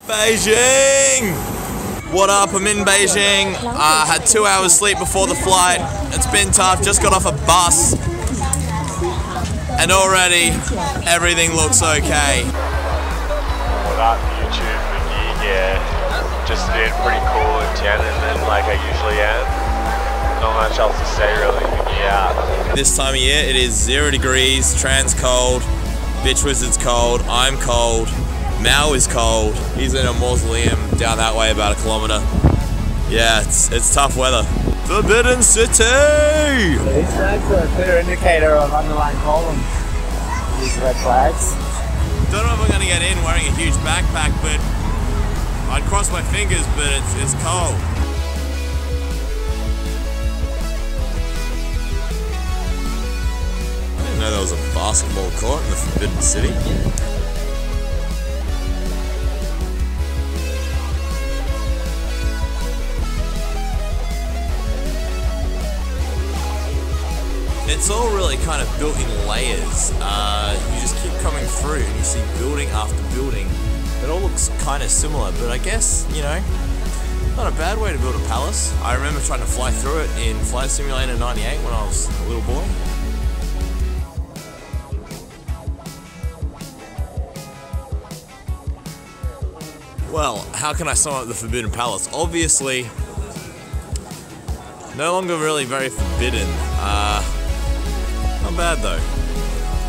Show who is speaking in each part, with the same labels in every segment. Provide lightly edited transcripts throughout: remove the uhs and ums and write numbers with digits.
Speaker 1: Beijing! What up? I'm in Beijing. Had 2 hours sleep before the flight. It's been tough, just got off a bus. And already, everything looks okay.
Speaker 2: What up, YouTube? Yeah, just been pretty cool in Tiananmen like I usually am. Not much else to say really, yeah.
Speaker 1: This time of year, it is 0 degrees, Tran's cold, Bitch Wizard's cold, I'm cold. Mao is cold. He's in a mausoleum down that way about 1 kilometer. Yeah, it's tough weather. Forbidden City!
Speaker 3: These flags are a clear indicator of underlying columns. These red flags.
Speaker 1: Don't know if I'm gonna get in wearing a huge backpack, but I'd cross my fingers, but it's cold. I didn't know there was a basketball court in the Forbidden City. It's all really kind of built in layers. You just keep coming through and you see building after building. It all looks kind of similar, but I guess, you know, not a bad way to build a palace. I remember trying to fly through it in Flight Simulator 98 when I was a little boy. Well, how can I sum up the Forbidden Palace? Obviously, no longer really very forbidden. Not bad though,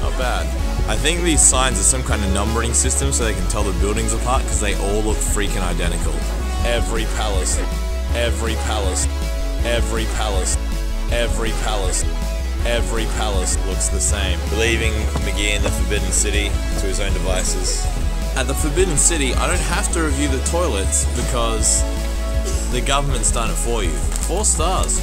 Speaker 1: not bad. I think these signs are some kind of numbering system so they can tell the buildings apart because they all look freaking identical. Every palace, every palace, every palace, every palace, every palace looks the same. Leaving McGee in the Forbidden City to his own devices. At the Forbidden City, I don't have to review the toilets because the government's done it for you. 4 stars,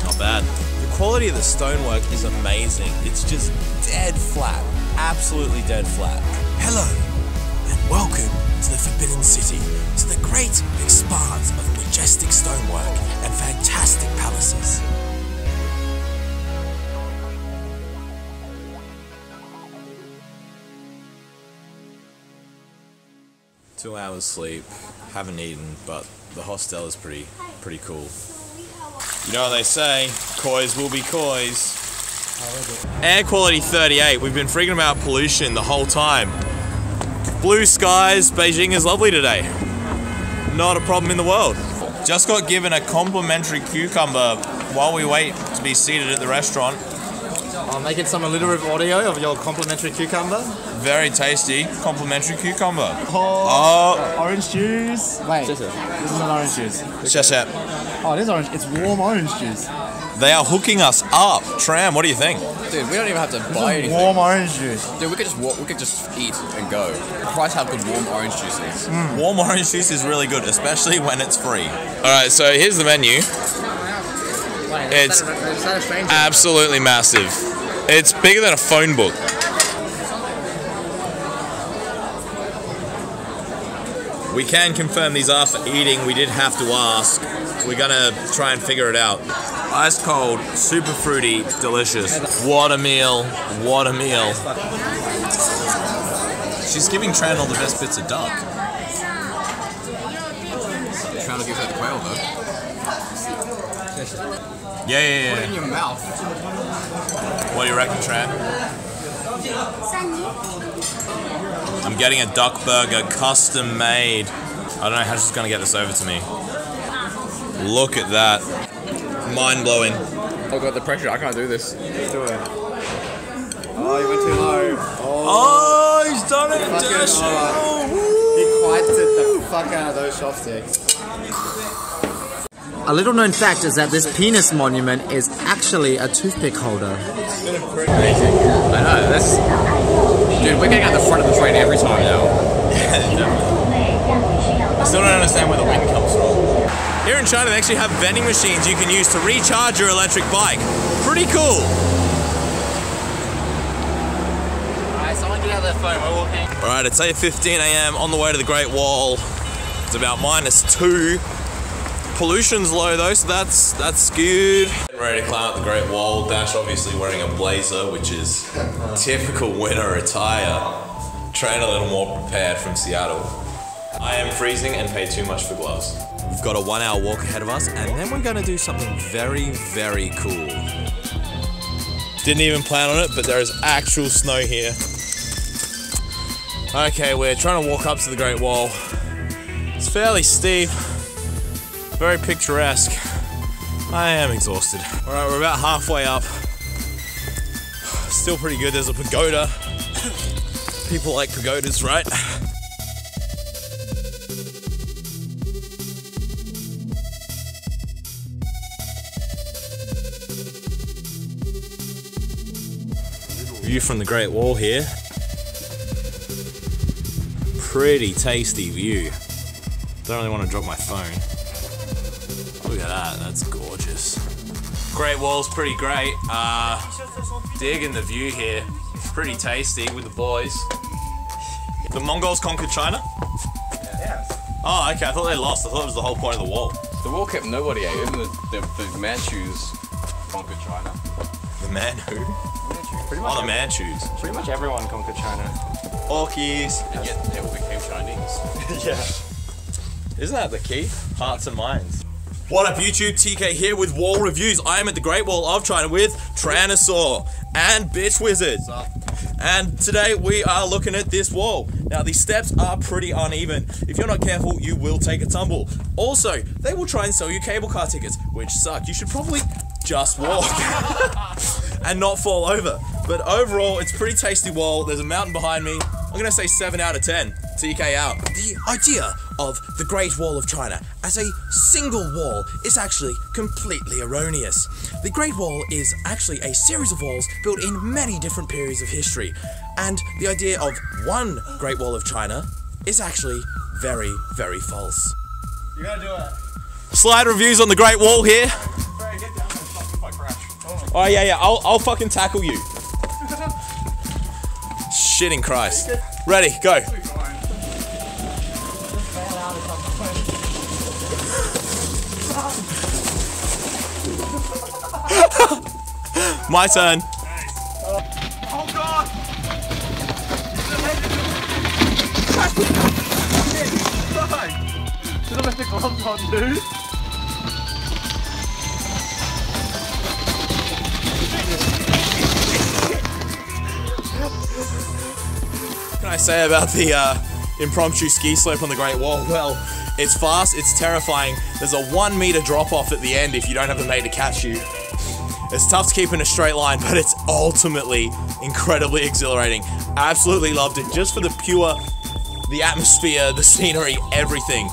Speaker 1: not bad. The quality of the stonework is amazing. It's just dead flat, absolutely dead flat.
Speaker 4: Hello, and welcome to the Forbidden City, to the great expanse of majestic stonework and fantastic palaces.
Speaker 1: Two hours sleep, haven't eaten, but the hostel is pretty cool. You know what they say, coys will be coys. Air quality 38, we've been freaking about pollution the whole time. Blue skies, Beijing is lovely today. Not a problem in the world. Just got given a complimentary cucumber while we wait to be seated at the restaurant.
Speaker 3: I'll make it some alliterative audio of your complimentary cucumber.
Speaker 1: Very tasty, complimentary cucumber.
Speaker 3: Orange juice. Wait, this is not orange juice. Oh, it is orange. It's warm orange juice.
Speaker 1: They are hooking us up. Tram, what do you think?
Speaker 5: Dude, we don't even have to buy anything.
Speaker 3: Warm orange juice.
Speaker 5: Dude, we could just eat and go. Christ, how good warm orange juice is.
Speaker 1: Warm orange juice is really good, especially when it's free. Alright, so here's the menu. It's absolutely massive. It's bigger than a phone book. We can confirm these are for eating. We did have to ask. We're gonna try and figure it out. Ice cold, super fruity, delicious. What a meal, what a meal. She's giving Tran all the best bits of duck.
Speaker 5: Trying to give her the quail though.
Speaker 1: Yeah.
Speaker 5: Put it in your mouth.
Speaker 1: What do you reckon, Tran? I'm getting a duck burger, custom made. I don't know how she's gonna get this over to me. Look at that. Mind blowing.
Speaker 5: Oh god, the pressure, I can't do this.
Speaker 3: Let's do it. Oh, you went too low.
Speaker 1: Oh, he's done it, Dash.
Speaker 3: He quieted the fuck out of those chopsticks. A little known fact is that this penis monument is actually a toothpick holder.
Speaker 5: I know, that's... Dude, we're getting at the front of the train every time now.
Speaker 1: I still don't understand where the wind comes from. Here in China, they actually have vending machines you can use to recharge your electric bike. Pretty cool.
Speaker 3: Alright, someone get out of their phone, we're walking.
Speaker 1: Alright, it's 8:15 AM on the way to the Great Wall. It's about -2. Pollution's low though, so that's good. Ready to climb up the Great Wall. Dash obviously wearing a blazer, which is typical winter attire. Train a little more prepared from Seattle. I am freezing and paid too much for gloves. We've got a 1 hour walk ahead of us, and then we're gonna do something very, very cool. Didn't even plan on it, but there is actual snow here. Okay, we're trying to walk up to the Great Wall. It's fairly steep, very picturesque. I am exhausted. All right, we're about halfway up. Still pretty good. There's a pagoda. People like pagodas, right? View from the Great Wall here. Pretty tasty view. Don't really want to drop my phone. Look at that, that's gorgeous. Great Wall's pretty great. Digging the view here. It's pretty tasty with the boys. The Mongols conquered China?
Speaker 5: Yeah.
Speaker 1: Oh, okay, I thought they lost. I thought it was the whole point of the wall.
Speaker 5: The wall kept nobody out. Even the Manchus conquered China.
Speaker 1: The man who?
Speaker 5: Pretty much
Speaker 1: the Manchus.
Speaker 5: Pretty much everyone conquered China.
Speaker 1: Orkies.
Speaker 5: And yet they all became Chinese.
Speaker 1: Yeah. Isn't that the key? Hearts and minds. What up YouTube, TK here with Wall Reviews. I am at the Great Wall of China with Tyrannosaur and Bitch Wizard. What's up? And today we are looking at this wall. Now the steps are pretty uneven. If you're not careful, you will take a tumble. Also, they will try and sell you cable car tickets, which suck. You should probably just walk and not fall over. But overall, it's a pretty tasty wall. There's a mountain behind me. I'm gonna say 7 out of 10. TK out. The idea of the Great Wall of China as a single wall is actually completely erroneous. The Great Wall is actually a series of walls built in many different periods of history. And the idea of one Great Wall of China is actually very, very false.
Speaker 3: You gotta do it.
Speaker 1: Slide reviews on the Great Wall here. Oh yeah, I'll fucking tackle you. Shitting Christ. Ready, go. My turn.
Speaker 3: Oh god! Should I have the gloves on, dude?
Speaker 1: What can I say about the impromptu ski slope on the Great Wall? Well, it's fast, it's terrifying. There's a 1 meter drop off at the end if you don't have a mate to catch you. It's tough to keep in a straight line, but it's ultimately incredibly exhilarating. Absolutely loved it, just for the atmosphere, the scenery, everything.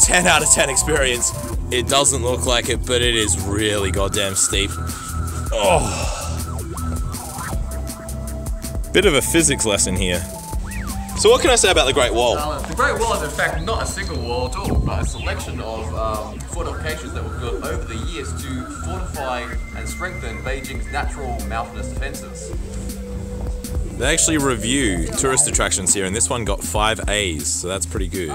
Speaker 1: 10 out of 10 experience. It doesn't look like it, but it is really goddamn steep. Oh. Bit of a physics lesson here. So what can I say about the Great Wall?
Speaker 5: The Great Wall is in fact not a single wall at all, but a selection of fortifications that were built over the years to fortify and strengthen Beijing's natural mountainous defenses.
Speaker 1: They actually review tourist attractions here, and this one got 5 A's, so that's pretty good.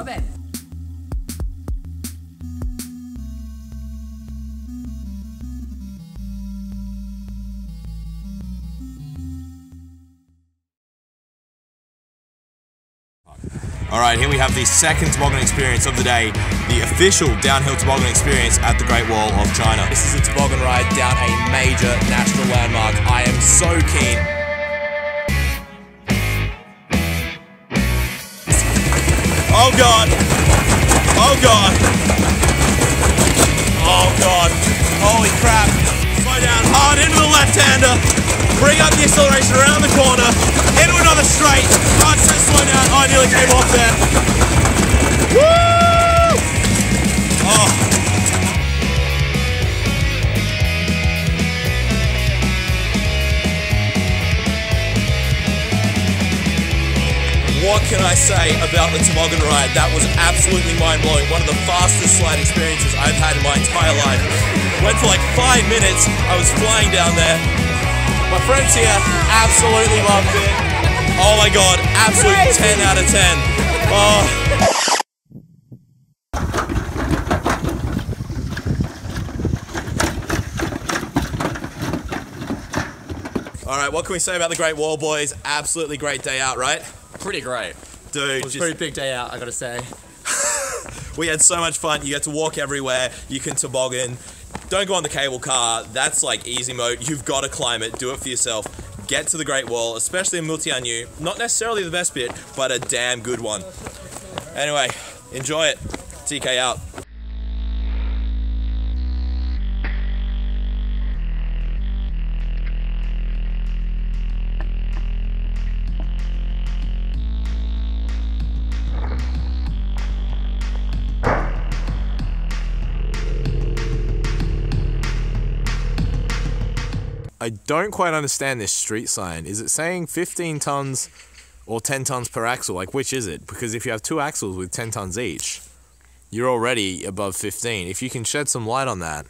Speaker 1: Alright, here we have the second toboggan experience of the day, the official downhill toboggan experience at the Great Wall of China. This is a toboggan ride down a major national landmark. I am so keen. Oh god! Oh god! Oh god! Holy crap! Slow down hard into the left-hander. Bring up the acceleration around the corner. Into another straight. Right, so slow down. Oh, I nearly came off there. Woo! Oh. What can I say about the toboggan ride? That was absolutely mind-blowing. One of the fastest slide experiences I've had in my entire life. Went for like 5 minutes. I was flying down there. My friends here absolutely loved it. Oh my god, absolute 10 out of 10. Oh. Alright, what can we say about the Great Wall, boys? Absolutely great day out, right?
Speaker 5: Pretty great.
Speaker 1: Dude,
Speaker 3: It was a pretty big day out, I gotta say.
Speaker 1: We had so much fun. You get to walk everywhere. You can toboggan. Don't go on the cable car. That's like easy mode. You've got to climb it. Do it for yourself. Get to the Great Wall, especially in Multianyu. Not necessarily the best bit, but a damn good one. Anyway, enjoy it. TK out. I don't quite understand this street sign. Is it saying 15 tons or 10 tons per axle? Like, which is it? Because if you have 2 axles with 10 tons each, you're already above 15. If you can shed some light on that,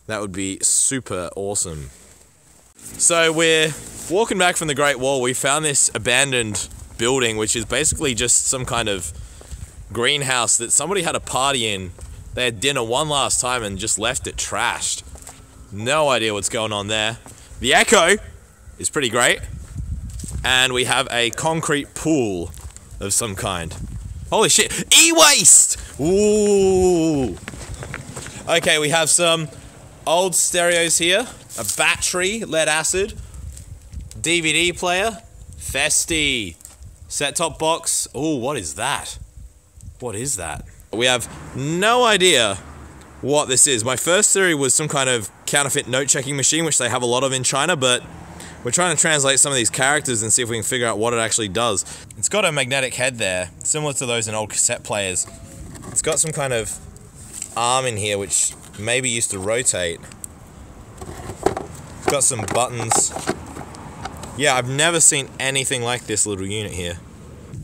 Speaker 1: that would be super awesome. So we're walking back from the Great Wall. We found this abandoned building, which is basically just some kind of greenhouse that somebody had a party in. They had dinner one last time and just left it trashed. No idea what's going on there. The echo is pretty great. And we have a concrete pool of some kind. Holy shit, e-waste! Ooh. Okay, we have some old stereos here. A battery, lead acid. DVD player. Festy. Set-top box. Ooh, what is that? What is that? We have no idea what this is. My first theory was some kind of counterfeit note-checking machine, which they have a lot of in China, but we're trying to translate some of these characters and see if we can figure out what it actually does. It's got a magnetic head there, similar to those in old cassette players. It's got some kind of arm in here, which maybe used to rotate. It's got some buttons. Yeah, I've never seen anything like this little unit here.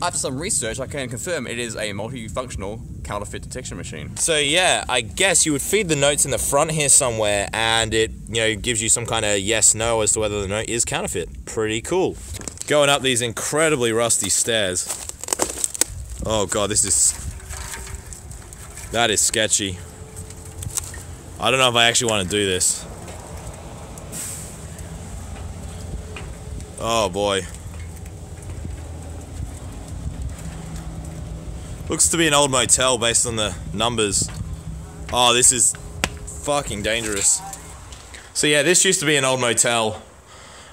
Speaker 5: After some research, I can confirm it is a multifunctional counterfeit detection machine.
Speaker 1: So yeah, I guess you would feed the notes in the front here somewhere, and it, you know, gives you some kind of yes/no as to whether the note is counterfeit. Pretty cool. Going up these incredibly rusty stairs. Oh god, that is sketchy. I don't know if I actually want to do this. Oh boy. Looks to be an old motel based on the numbers. Oh, this is fucking dangerous. So yeah, this used to be an old motel.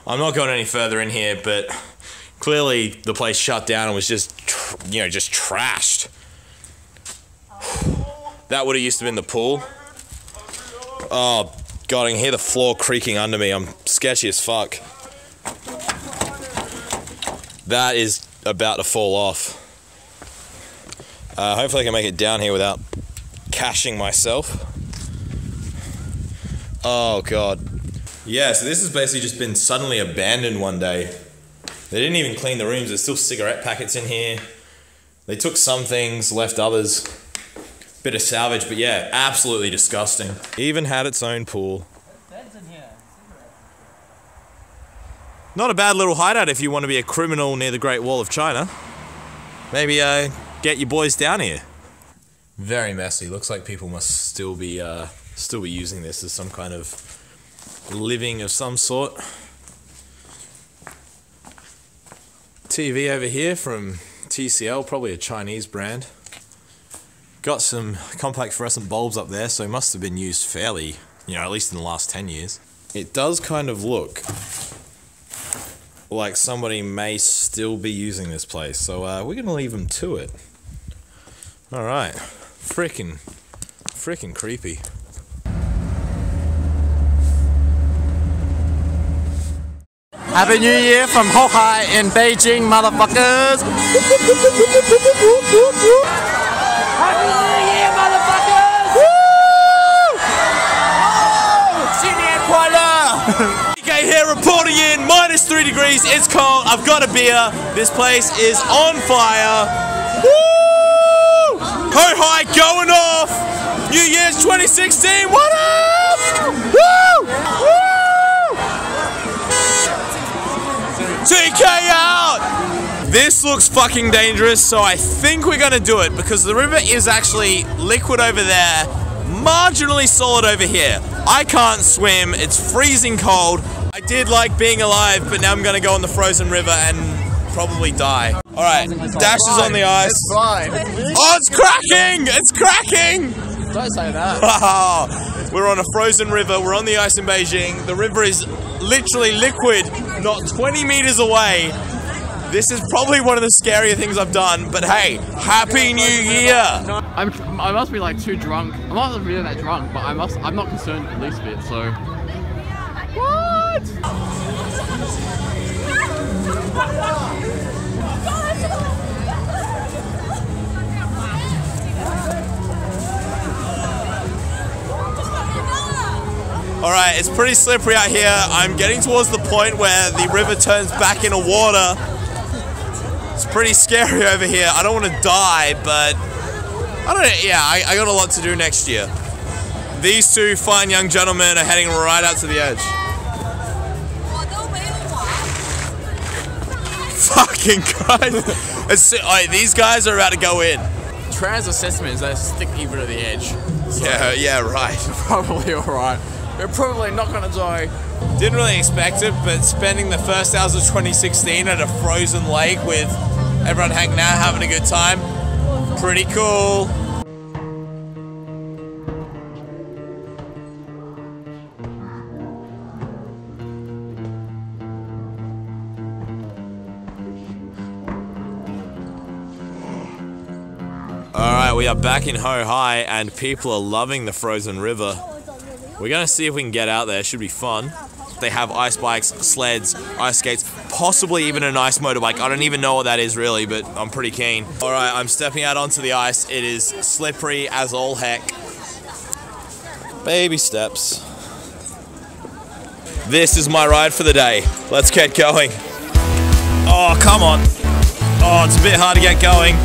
Speaker 1: I'm not going any further in here, but clearly the place shut down and was just, you know, just trashed. That would have used to been the pool. Oh god, I can hear the floor creaking under me. I'm sketchy as fuck. That is about to fall off. Hopefully I can make it down here without cashing myself. Oh god. Yeah, so this has basically just been suddenly abandoned one day. They didn't even clean the rooms. There's still cigarette packets in here. They took some things, left others. Bit of salvage, but yeah, absolutely disgusting. Even had its own pool. Not a bad little hideout if you want to be a criminal near the Great Wall of China. Maybe get your boys down here. Very messy. Looks like people must still be using this as some kind of living of some sort. TV over here from TCL, probably a Chinese brand. Got some compact fluorescent bulbs up there, so it must have been used fairly, you know, at least in the last 10 years. It does kind of look like somebody may still be using this place, so we're gonna leave them to it. Alright. Frickin' creepy.
Speaker 3: Happy New Year from Hokai in Beijing, motherfuckers! Happy New Year, motherfuckers! Woo! Xinian Kuai
Speaker 1: DK here reporting in, -3 degrees, it's cold, I've got a beer, this place is on fire. Woo! Ho-hi going off! New Year's 2016, what up? Woo! Woo! TK out! This looks fucking dangerous, so I think we're gonna do it because the river is actually liquid over there, marginally solid over here. I can't swim, it's freezing cold. I did like being alive, but now I'm gonna go in the frozen river and probably die. Alright, Dash is on the ice.
Speaker 3: It's fine.
Speaker 1: Oh, it's cracking! It's cracking!
Speaker 3: Don't say that.
Speaker 1: Wow. We're on a frozen river. We're on the ice in Beijing. The river is literally liquid, not 20 meters away. This is probably one of the scarier things I've done, but hey, Happy New Year!
Speaker 6: I must be like too drunk. I'm not really that drunk, but I'm not concerned the least bit, so. What?
Speaker 1: Alright, it's pretty slippery out here. I'm getting towards the point where the river turns back into water. It's pretty scary over here. I don't want to die, but I don't know. Yeah, I got a lot to do next year. These two fine young gentlemen are heading right out to the edge. Fucking Christ. These guys are about to go in.
Speaker 6: Trans assessment is they stick even at the edge. So
Speaker 1: Yeah, right.
Speaker 6: probably alright. We're probably not gonna die.
Speaker 1: Didn't really expect it, but spending the first hours of 2016 at a frozen lake with everyone hanging out, having a good time, pretty cool. Alright, we are back in Ho Hai and people are loving the frozen river. We're gonna see if we can get out there, should be fun. They have ice bikes, sleds, ice skates, possibly even an ice motorbike. I don't even know what that is really, but I'm pretty keen. Alright, I'm stepping out onto the ice. It is slippery as all heck. Baby steps. This is my ride for the day. Let's get going. Oh, come on. Oh, it's a bit hard to get going.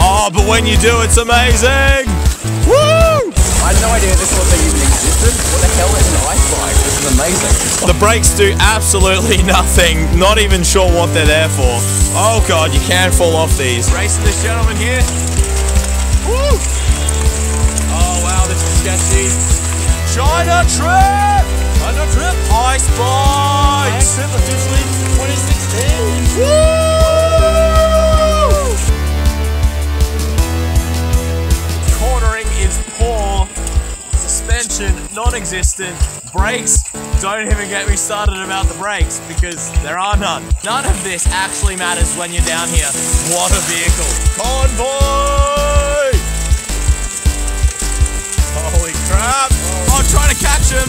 Speaker 1: Oh, but when you do, it's amazing! Woo!
Speaker 3: I had no idea this was even existed. What the hell is an ice bike? This is amazing.
Speaker 1: The brakes do absolutely nothing. Not even sure what they're there for. Oh god, you can fall off these. Racing this gentleman here. Woo! Oh wow, this is sketchy. Chinatrip! Chinatrip! Ice bikes!
Speaker 3: Chinatrip officially 2016.
Speaker 1: Woo! Cornering is poor. Suspension, non-existent. Brakes, don't even get me started about the brakes because there are none. None of this actually matters when you're down here. What a vehicle. Convoy! Holy crap. Oh, I'm trying to catch him.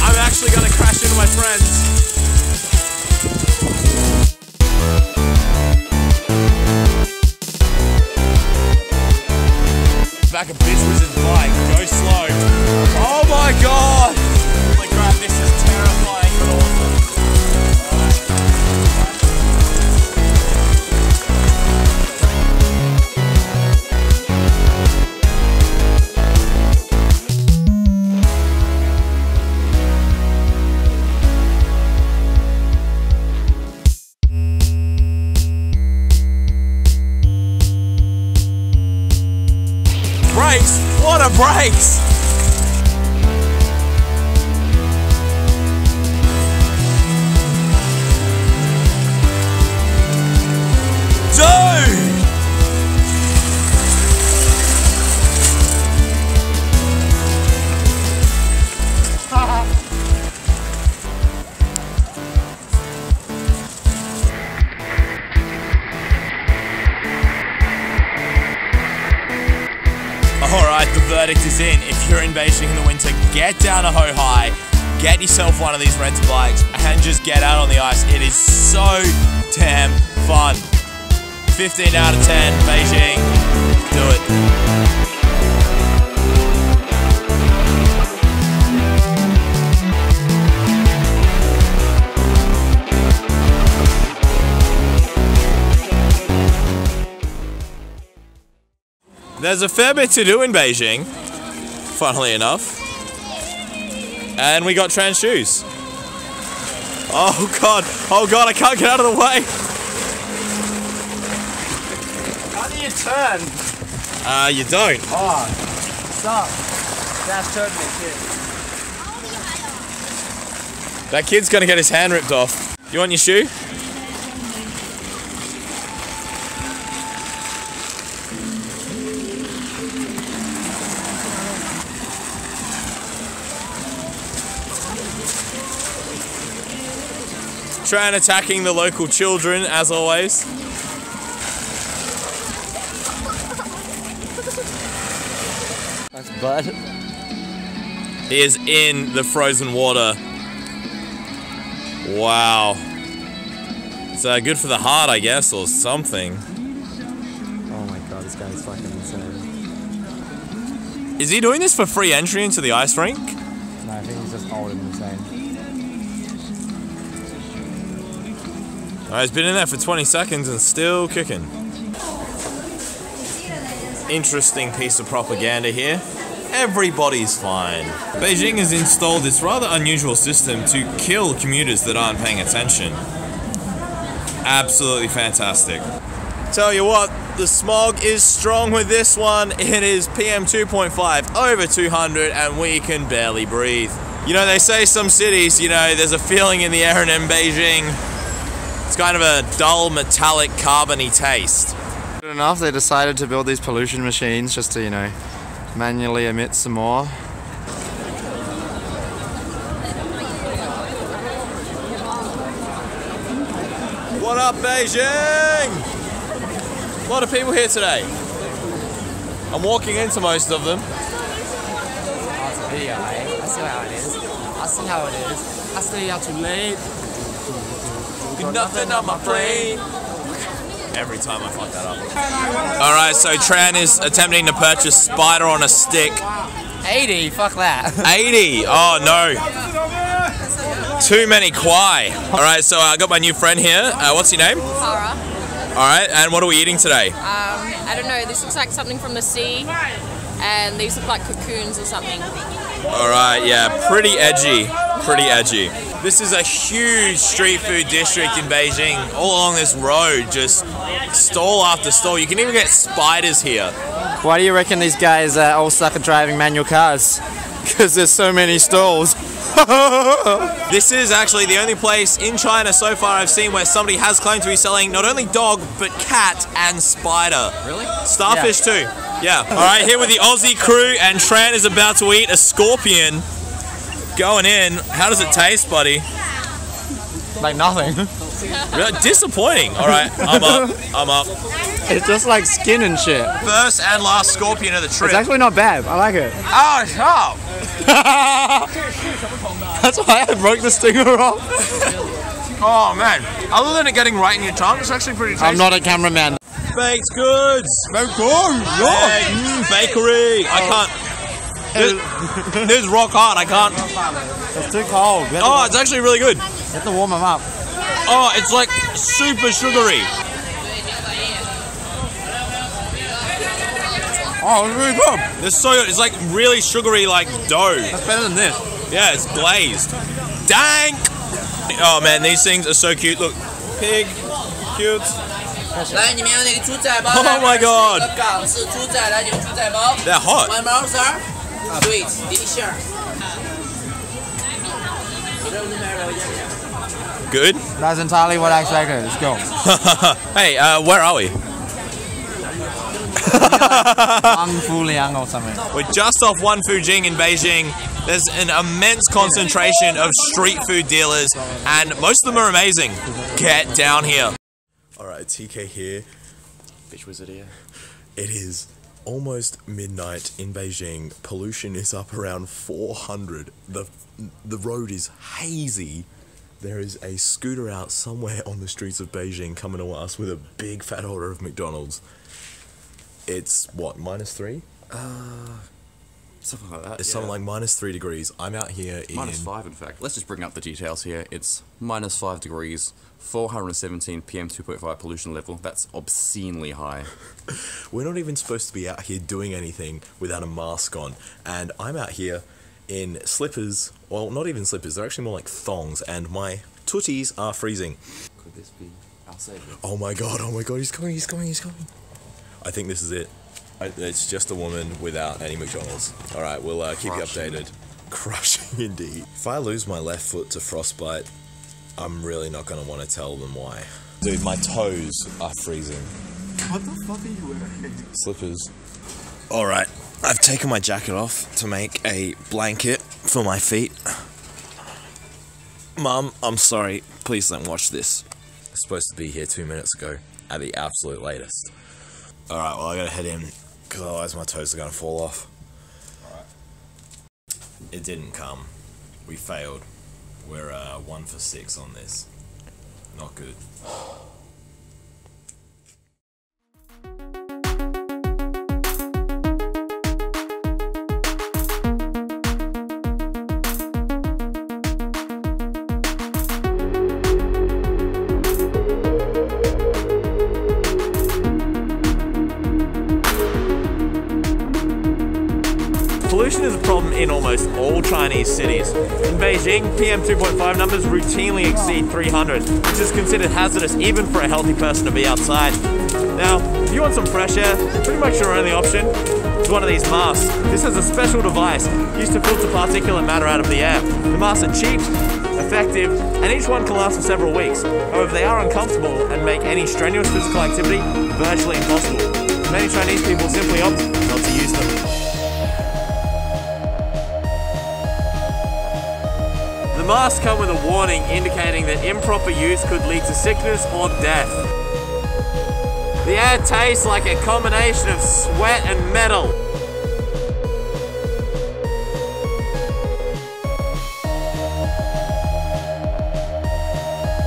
Speaker 1: I'm actually going to crash into my friends. Back a bitch wizard's bike. Go slow. Oh my god! Holy crap, this is terrifying but awesome. Brakes? What a brakes! Dude! Alright, the verdict is in. If you're in Beijing in the winter, get down to Ho Hai, get yourself one of these rental bikes, and just get out on the ice. It is so damn fun. 15 out of 10, Beijing. Do it. There's a fair bit to do in Beijing, funnily enough. And we got trans shoes. Oh god, I can't get out of the way.
Speaker 3: How do you turn?
Speaker 1: You don't.
Speaker 3: Oh, stop. Dash turned me, kid.
Speaker 1: That kid's gonna get his hand ripped off. You want your shoe? Tran attacking the local children, as always.
Speaker 3: That's Bud.
Speaker 1: He is in the frozen water. Wow. It's good for the heart, I guess, or something.
Speaker 3: Oh my god, this guy is fucking insane.
Speaker 1: Is he doing this for free entry into the ice rink?
Speaker 3: No, I think he's just old and insane.
Speaker 1: Alright, he's been in there for 20 seconds and still kicking. Interesting piece of propaganda here. Everybody's fine. Beijing has installed this rather unusual system to kill commuters that aren't paying attention. Absolutely fantastic. Tell you what, the smog is strong with this one. It is PM 2.5 over 200 and we can barely breathe. You know, they say some cities, you know, there's a feeling in the air, and in Beijing, it's kind of a dull metallic carbony taste.
Speaker 3: Good enough, they decided to build these pollution machines just to, you know, manually emit some more.
Speaker 1: What up, Beijing? A lot of people here today. I'm walking into most of them.
Speaker 7: It's a video, eh? I see how it is. I see how it is. I stay out too late.
Speaker 1: Got nothing on my brain. Every time I fuck that up. Alright, so Tran is attempting to purchase spider on a stick.
Speaker 7: 80, fuck that.
Speaker 1: 80! Oh no. Too many kwai. Alright, so I got my new friend here. What's your name?
Speaker 8: Tara.
Speaker 1: Alright, and what are we eating today?
Speaker 8: I don't know, this looks like something from the sea, and these look like cocoons or something.
Speaker 1: Alright, yeah, pretty edgy. Pretty edgy. This is a huge street food district in Beijing. All along this road, just stall after stall. You can even get spiders here.
Speaker 3: Why do you reckon these guys all suck at driving manual cars? Because there's so many stalls.
Speaker 1: This is actually the only place in China so far I've seen where somebody has claimed to be selling not only dog, but cat and spider.
Speaker 7: Really?
Speaker 1: Starfish too. Yeah. Alright, here with the Aussie crew, and Tran is about to eat a scorpion. Going in. How does it taste, buddy?
Speaker 3: Like nothing.
Speaker 1: Really disappointing. Alright, I'm up. I'm up.
Speaker 3: It's just like skin and shit.
Speaker 1: First and last scorpion of the trip.
Speaker 3: It's actually not bad. I like it.
Speaker 1: Oh, stop!
Speaker 3: That's why I broke the stinger off.
Speaker 1: Oh man. Other than it getting right in your tongue, it's actually pretty tasty.
Speaker 3: I'm not a cameraman.
Speaker 1: Baked goods!
Speaker 3: Baked goods!
Speaker 1: Bakery! I can't. This is rock hard, I can't.
Speaker 3: It's too cold.
Speaker 1: Oh, it's actually really good.
Speaker 3: You have to warm them up.
Speaker 1: Oh, it's like super sugary.
Speaker 3: Oh, it's really good.
Speaker 1: It's so good. It's like really sugary, like dough.
Speaker 3: That's better than this.
Speaker 1: Yeah, it's glazed. Dank! Oh man, these things are so cute. Look, pig, cute. Oh my god! They're hot.
Speaker 7: Sweet, delicious.
Speaker 1: Good?
Speaker 3: That's entirely what I expected. Let's go.
Speaker 1: Hey, where are we?
Speaker 3: Fuliang or something.
Speaker 1: We're just off One Fujing in Beijing. There's an immense concentration of street food dealers, and most of them are amazing. Get down here. Alright, TK here.
Speaker 3: Bitch wizard here.
Speaker 1: It is almost midnight in Beijing. Pollution is up around 400. The road is hazy. There is a scooter out somewhere on the streets of Beijing coming to us with a big fat order of McDonald's. It's what, -3?
Speaker 6: Something like that.
Speaker 1: It's something like -3 degrees. I'm out here in...
Speaker 6: -5 in fact. Let's just bring up the details here. It's -5 degrees, 417 PM 2.5 pollution level. That's obscenely high.
Speaker 1: We're not even supposed to be out here doing anything without a mask on. And I'm out here in slippers. Well, not even slippers. They're actually more like thongs. And my tooties are freezing.
Speaker 6: Could this be our savior?
Speaker 1: Oh my god, he's coming, he's coming, he's coming. I think this is it. It's just a woman without any McDonald's. Alright, we'll keep you updated. Crushing indeed. If I lose my left foot to frostbite, I'm really not going to want to tell them why. Dude, my toes are freezing.
Speaker 3: What the fuck are you wearing?
Speaker 1: Slippers. Alright, I've taken my jacket off to make a blanket for my feet. Mum, I'm sorry. Please don't watch this. I'm supposed to be here 2 minutes ago at the absolute latest. Alright, well I gotta head in because otherwise my toes are gonna fall off. Alright. It didn't come. We failed. We're 1 for 6 on this. Not good. Pollution is a problem in almost all Chinese cities. In Beijing, PM 2.5 numbers routinely exceed 300, which is considered hazardous even for a healthy person to be outside. Now, if you want some fresh air, pretty much your only option is one of these masks. This has a special device used to filter particulate matter out of the air. The masks are cheap, effective, and each one can last for several weeks. However, they are uncomfortable and make any strenuous physical activity virtually impossible. Many Chinese people simply opt not to use them. The masks come with a warning indicating that improper use could lead to sickness or death. The air tastes like a combination of sweat and metal.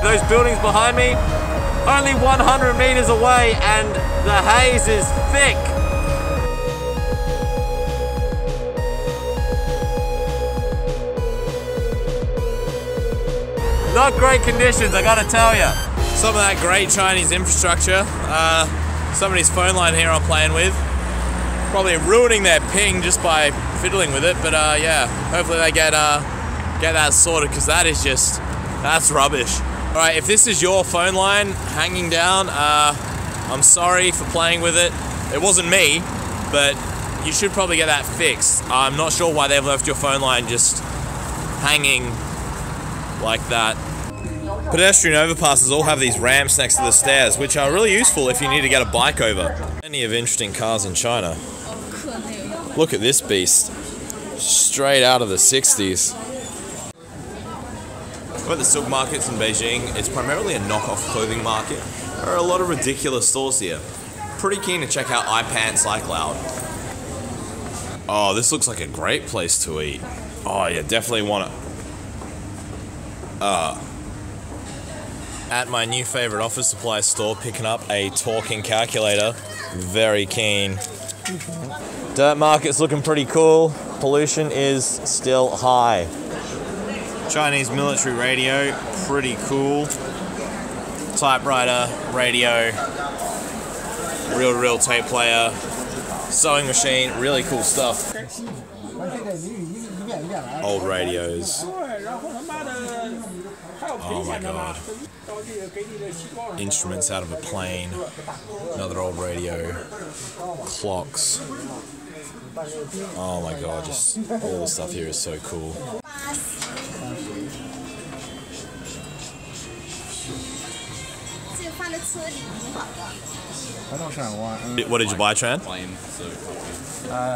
Speaker 1: Those buildings behind me, only 100 meters away, and the haze is thick. Not great conditions, I gotta tell ya. Some of that great Chinese infrastructure. Somebody's phone line here I'm playing with. Probably ruining their ping just by fiddling with it, but yeah, hopefully they get that sorted, because that is just, that's rubbish. Alright, if this is your phone line hanging down, I'm sorry for playing with it. It wasn't me, but you should probably get that fixed. I'm not sure why they've left your phone line just hanging like that. Pedestrian overpasses all have these ramps next to the stairs, which are really useful if you need to get a bike over. Plenty of interesting cars in China. Look at this beast. Straight out of the 60s. We're at the silk markets in Beijing. It's primarily a knockoff clothing market. There are a lot of ridiculous stores here. Pretty keen to check out iPants iCloud. Oh, this looks like a great place to eat. Oh yeah, definitely want to... At my new favorite office supply store, picking up a talking calculator. Very keen. Dirt market's looking pretty cool. Pollution is still high. Chinese military radio, pretty cool. Typewriter, radio, reel-to-reel tape player, sewing machine, really cool stuff. Old radios. Oh my god. Instruments out of a plane. Another old radio. Clocks. Oh my god, just all the stuff here is so cool. What did you buy, Tran?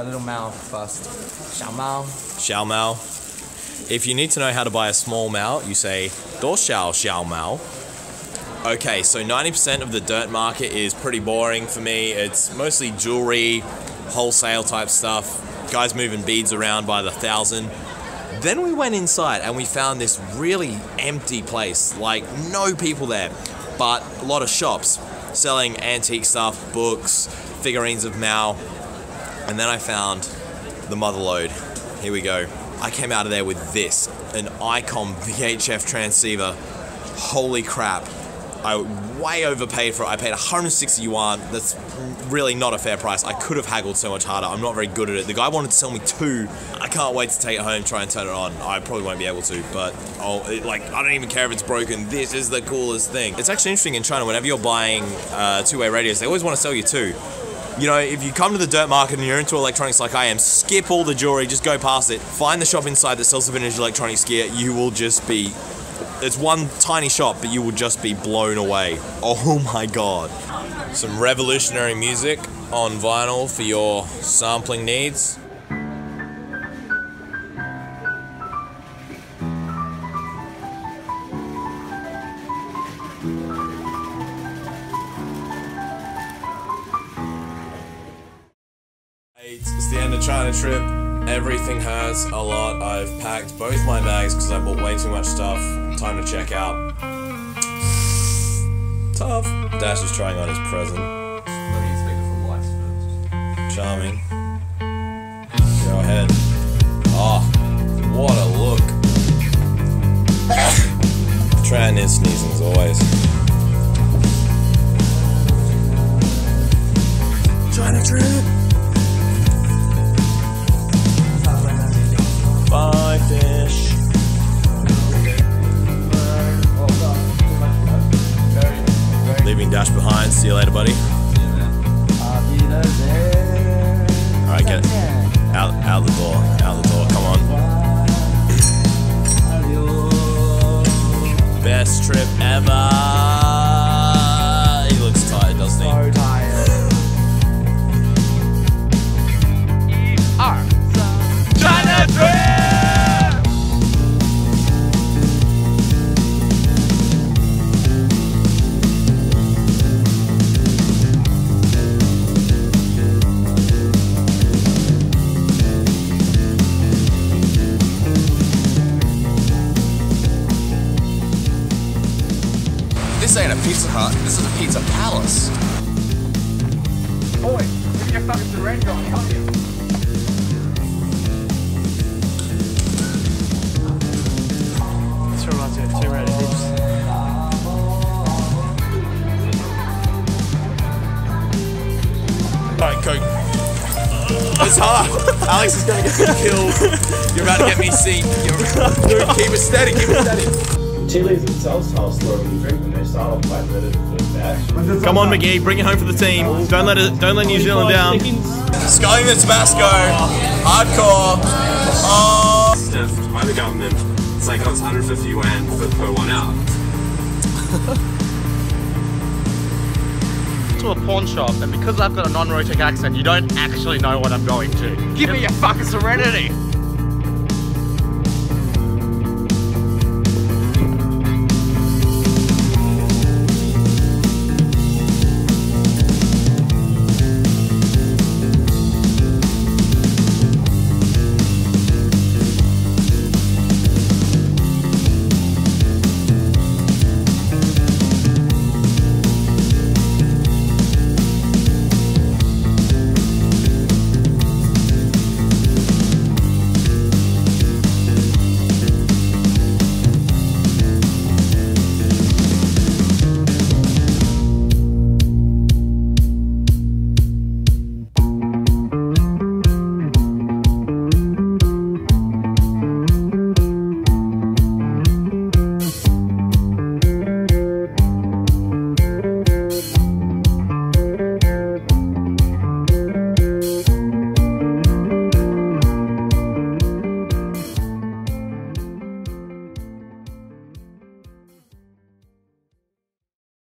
Speaker 7: Little Mao first. Xiao Mao.
Speaker 1: Xiao Mao. If you need to know how to buy a small Mao, you say Do Xiao Xiao Mao. Okay, so 90% of the dirt market is pretty boring for me. It's mostly jewelry, wholesale type stuff, guys moving beads around by the thousand. Then we went inside and we found this really empty place, like no people there, but a lot of shops selling antique stuff, books, figurines of Mao. And then I found the motherlode. Here we go. I came out of there with this, an ICOM VHF transceiver. Holy crap. I way overpaid for it. I paid 160 yuan. That's really not a fair price. I could have haggled so much harder. I'm not very good at it. The guy wanted to sell me 2. I can't wait to take it home, try and turn it on. I probably won't be able to, but I don't even care if it's broken. This is the coolest thing. It's actually interesting in China, whenever you're buying two-way radios, they always want to sell you 2. You know, if you come to the dirt market and you're into electronics like I am, skip all the jewelry, just go past it. Find the shop inside that sells the vintage electronics gear. You will just be... It's one tiny shop, but you will just be blown away. Oh my god. Some revolutionary music on vinyl for your sampling needs. It's the end of Chinatrip. Everything has a lot. I've packed both my bags because I bought way too much stuff. Time to check out. Tough. Dash is trying on his present.
Speaker 5: Let me speak for lights first.
Speaker 1: Charming. Go ahead. Oh, what a look. Tran is sneezing as always. Chinatrip! Bye, fish. Leaving Dash behind. See you later, buddy. Alright, get it. Out the door. Out the door. Come on. Best trip ever. He looks tired, doesn't he?
Speaker 3: So tired.
Speaker 6: Chinatrip!
Speaker 5: This ain't a Pizza Hut, this is a Pizza Palace.
Speaker 6: Boy, give me your fucking syringe on, come here.
Speaker 3: Two red groups.
Speaker 1: Alright, Coke. It's hard. Alex is gonna get me killed. You're about to get me seen. Keep it steady, keep it steady.
Speaker 9: Chili's themselves tell a story when you drink them. They start off quite limited with dash.
Speaker 10: Come on, McGee, bring it home for the team. Don't let New Zealand down.
Speaker 1: Sculling the Tabasco. Hardcore. Oh.
Speaker 9: Stiff by the government. It's like, oh, it's 150 yuan per 1 hour.
Speaker 6: To a pawn shop, and because I've got a non-Rotic accent, you don't actually know what I'm going to. Give me your fucking Serenity!